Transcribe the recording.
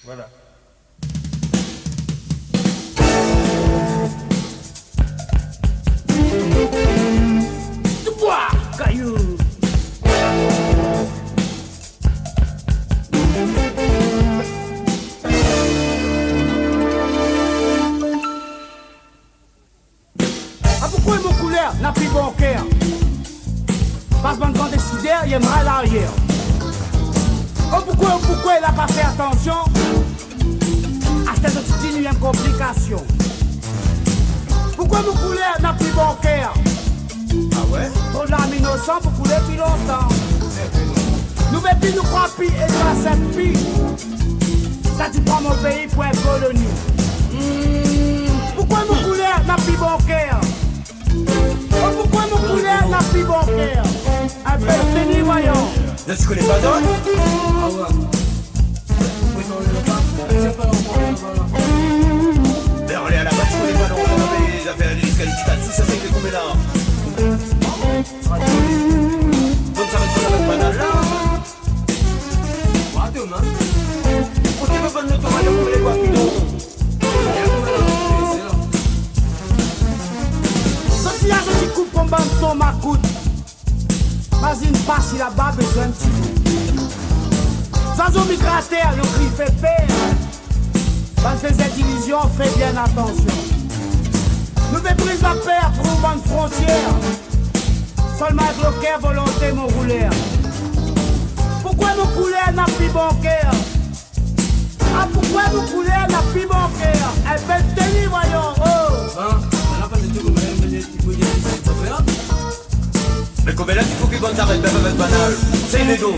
Voilà. Tu bois, caillou. Ah, pourquoi mon couleur n'a plus bon cœur? Parce qu'on grand décidé, il aimera l'arrière. Oh, pourquoi il n'a pas fait attention à cette petite complication? Pourquoi mon couleur n'a plus bon cœur? Ah ouais? Trop de l'âme innocent pour couler depuis longtemps. Nous plus nous croire pis et pas cette pis. Ça tu prends mon pays pour être colonie. Pourquoi mon couleur n'a plus bon cœur? Oh, pourquoi mon couleur n'a plus bon cœur? Un peu fini, voyons. Là, tu connais pas d'autres? Ah ouais. Oui, non, on pas. C'est pas encore. Ben, on est à la base, tu connais pas, non? Mais les affaires de disqualification, ça c'est que combien là? Donc ça va être avec banal là? Attends, man. Pourquoi tu veux pas de notre royaume pour les papillons? Si y'a qui coupe comme banton ma coûte, vas-y une passe là-bas besoin de petit bout. Sans migrateur, le cri fait peur. Dans ces illusions, fais bien attention. Nous méprise la paix pour une bonne frontière. Seulement avec le cœur, volonté, mon rouleur. Pourquoi mon couleur n'a plus bon cœur? Ah, pourquoi mon couleur n'a plus bon cœur? Elle fait tenir, voyons, oh! Mais comme là, il faut qu'ils vont s'arrêter avec banal. C'est les dons.